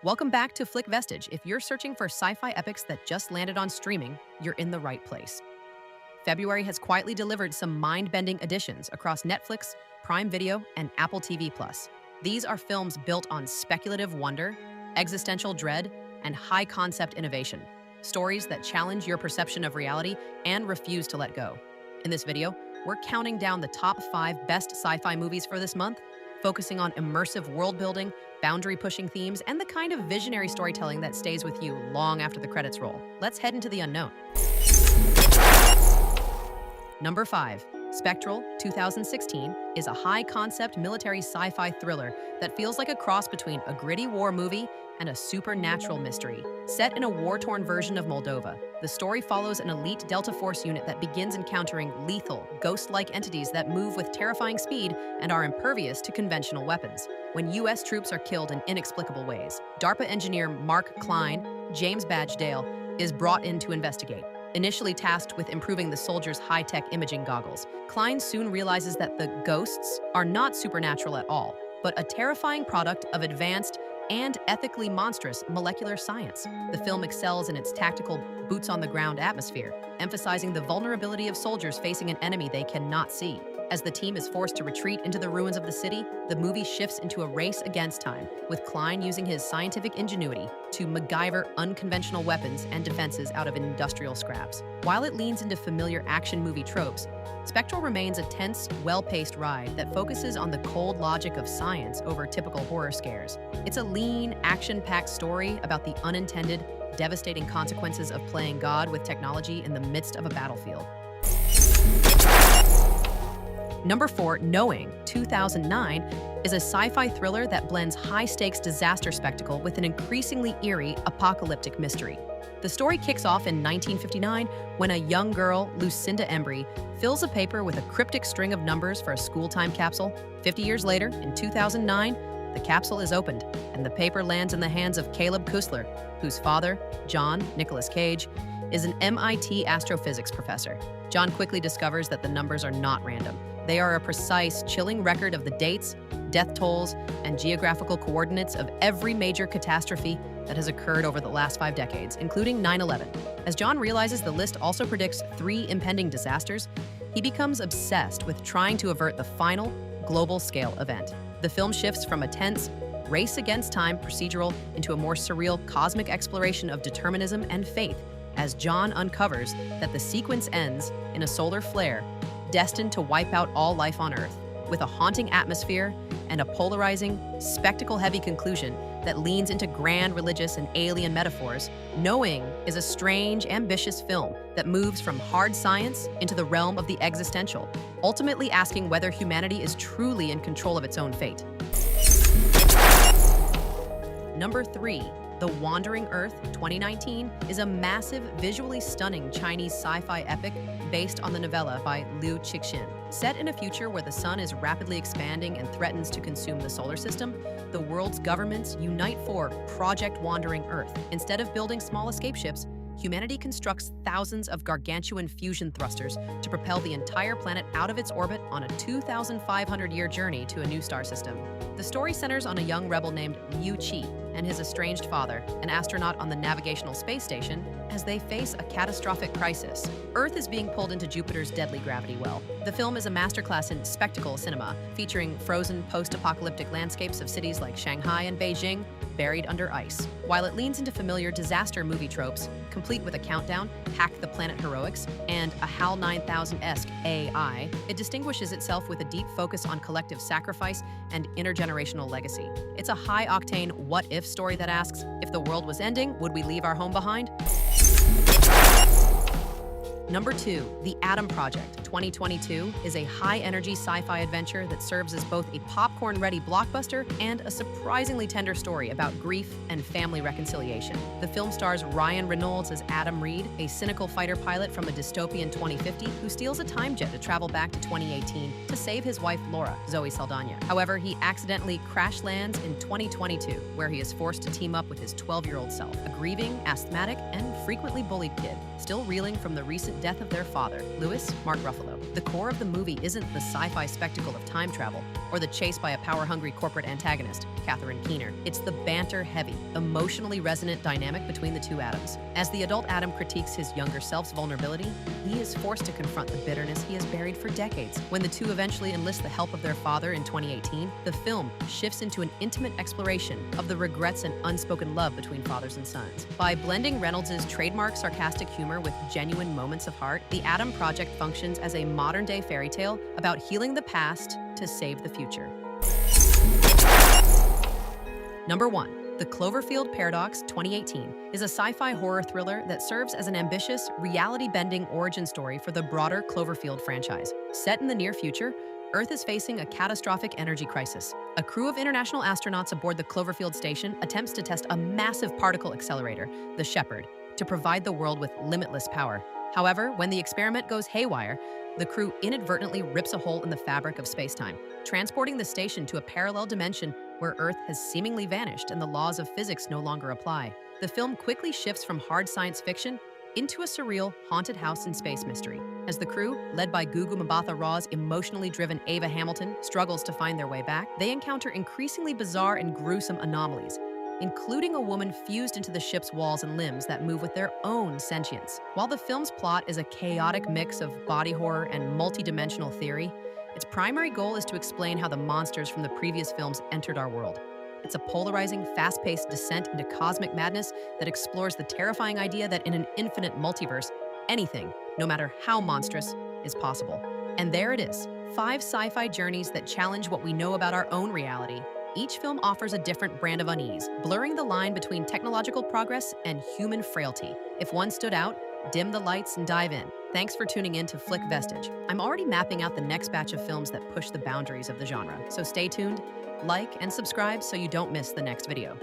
Welcome back to Flick Vestige. If you're searching for sci-fi epics that just landed on streaming, you're in the right place. February has quietly delivered some mind-bending additions across Netflix, Prime Video, and Apple TV+. These are films built on speculative wonder, existential dread, and high-concept innovation. Stories that challenge your perception of reality and refuse to let go. In this video, we're counting down the top 5 best sci-fi movies for this month, focusing on immersive world-building, boundary-pushing themes, and the kind of visionary storytelling that stays with you long after the credits roll. Let's head into the unknown. Number 5. Spectral, 2016, is a high-concept military sci-fi thriller that feels like a cross between a gritty war movie and a supernatural mystery. Set in a war-torn version of Moldova, the story follows an elite Delta Force unit that begins encountering lethal, ghost-like entities that move with terrifying speed and are impervious to conventional weapons. When U.S. troops are killed in inexplicable ways, DARPA engineer Mark Klein, James Badge Dale, is brought in to investigate. Initially tasked with improving the soldiers' high-tech imaging goggles, Klein soon realizes that the ghosts are not supernatural at all, but a terrifying product of advanced and ethically monstrous molecular science. The film excels in its tactical, boots-on-the-ground atmosphere, emphasizing the vulnerability of soldiers facing an enemy they cannot see. As the team is forced to retreat into the ruins of the city, the movie shifts into a race against time, with Klein using his scientific ingenuity to MacGyver unconventional weapons and defenses out of industrial scraps. While it leans into familiar action movie tropes, Spectral remains a tense, well-paced ride that focuses on the cold logic of science over typical horror scares. It's a lean, action-packed story about the unintended, devastating consequences of playing God with technology in the midst of a battlefield. Number 4, Knowing, 2009, is a sci-fi thriller that blends high-stakes disaster spectacle with an increasingly eerie, apocalyptic mystery. The story kicks off in 1959 when a young girl, Lucinda Embry, fills a paper with a cryptic string of numbers for a school-time capsule. 50 years later, in 2009, the capsule is opened, and the paper lands in the hands of Caleb Kusler, whose father, John Nicholas Cage, is an MIT astrophysics professor. John quickly discovers that the numbers are not random. They are a precise, chilling record of the dates, death tolls, and geographical coordinates of every major catastrophe that has occurred over the last 5 decades, including 9/11. As John realizes the list also predicts 3 impending disasters, he becomes obsessed with trying to avert the final, global-scale event. The film shifts from a tense, race-against-time procedural into a more surreal cosmic exploration of determinism and faith, as John uncovers that the sequence ends in a solar flare destined to wipe out all life on Earth, with a haunting atmosphere and a polarizing, spectacle-heavy conclusion that leans into grand religious and alien metaphors. Knowing is a strange, ambitious film that moves from hard science into the realm of the existential, ultimately asking whether humanity is truly in control of its own fate. Number 3. The Wandering Earth, 2019, is a massive, visually stunning Chinese sci-fi epic based on the novella by Liu Cixin. Set in a future where the sun is rapidly expanding and threatens to consume the solar system, the world's governments unite for Project Wandering Earth. Instead of building small escape ships, humanity constructs thousands of gargantuan fusion thrusters to propel the entire planet out of its orbit on a 2,500-year journey to a new star system. The story centers on a young rebel named Liu Qi and his estranged father, an astronaut on the navigational space station, as they face a catastrophic crisis. Earth is being pulled into Jupiter's deadly gravity well. The film is a masterclass in spectacle cinema, featuring frozen post-apocalyptic landscapes of cities like Shanghai and Beijing, buried under ice. While it leans into familiar disaster movie tropes, complete with a countdown, Hack the Planet heroics, and a HAL 9000-esque AI, it distinguishes itself with a deep focus on collective sacrifice and intergenerational legacy. It's a high-octane what-if story that asks, if the world was ending, would we leave our home behind? Number 2, The Atom Project, 2022, is a high-energy sci-fi adventure that serves as both a popcorn-ready blockbuster and a surprisingly tender story about grief and family reconciliation. The film stars Ryan Reynolds as Adam Reed, a cynical fighter pilot from a dystopian 2050 who steals a time jet to travel back to 2018 to save his wife Laura, Zoe Saldana. However, he accidentally crash lands in 2022, where he is forced to team up with his 12-year-old self, a grieving, asthmatic, and frequently bullied kid, still reeling from the recent death of their father, Lewis, Mark Ruffalo. Buffalo. The core of the movie isn't the sci-fi spectacle of time travel or the chase by a power-hungry corporate antagonist, Catherine Keener. It's the banter-heavy, emotionally resonant dynamic between the two Adams. As the adult Adam critiques his younger self's vulnerability, he is forced to confront the bitterness he has buried for decades. When the two eventually enlist the help of their father in 2018, the film shifts into an intimate exploration of the regrets and unspoken love between fathers and sons. By blending Reynolds' trademark sarcastic humor with genuine moments of heart, The Adam Project functions as a modern-day fairy tale about healing the past to save the future. Number 1. The Cloverfield Paradox 2018 is a sci-fi horror thriller that serves as an ambitious, reality-bending origin story for the broader Cloverfield franchise. Set in the near future, Earth is facing a catastrophic energy crisis. A crew of international astronauts aboard the Cloverfield station attempts to test a massive particle accelerator, the Shepherd, to provide the world with limitless power. However, when the experiment goes haywire, the crew inadvertently rips a hole in the fabric of space-time, transporting the station to a parallel dimension where Earth has seemingly vanished and the laws of physics no longer apply. The film quickly shifts from hard science fiction into a surreal, haunted house and space mystery. As the crew, led by Gugu Mbatha-Raw's emotionally driven Ava Hamilton, struggles to find their way back, they encounter increasingly bizarre and gruesome anomalies, including a woman fused into the ship's walls and limbs that move with their own sentience. While the film's plot is a chaotic mix of body horror and multi-dimensional theory, its primary goal is to explain how the monsters from the previous films entered our world. It's a polarizing, fast-paced descent into cosmic madness that explores the terrifying idea that in an infinite multiverse, anything, no matter how monstrous, is possible. And there it is, 5 sci-fi journeys that challenge what we know about our own reality. Each film offers a different brand of unease, blurring the line between technological progress and human frailty. If one stood out, dim the lights and dive in. Thanks for tuning in to Flick Vestige. I'm already mapping out the next batch of films that push the boundaries of the genre, so stay tuned, like, and subscribe so you don't miss the next video.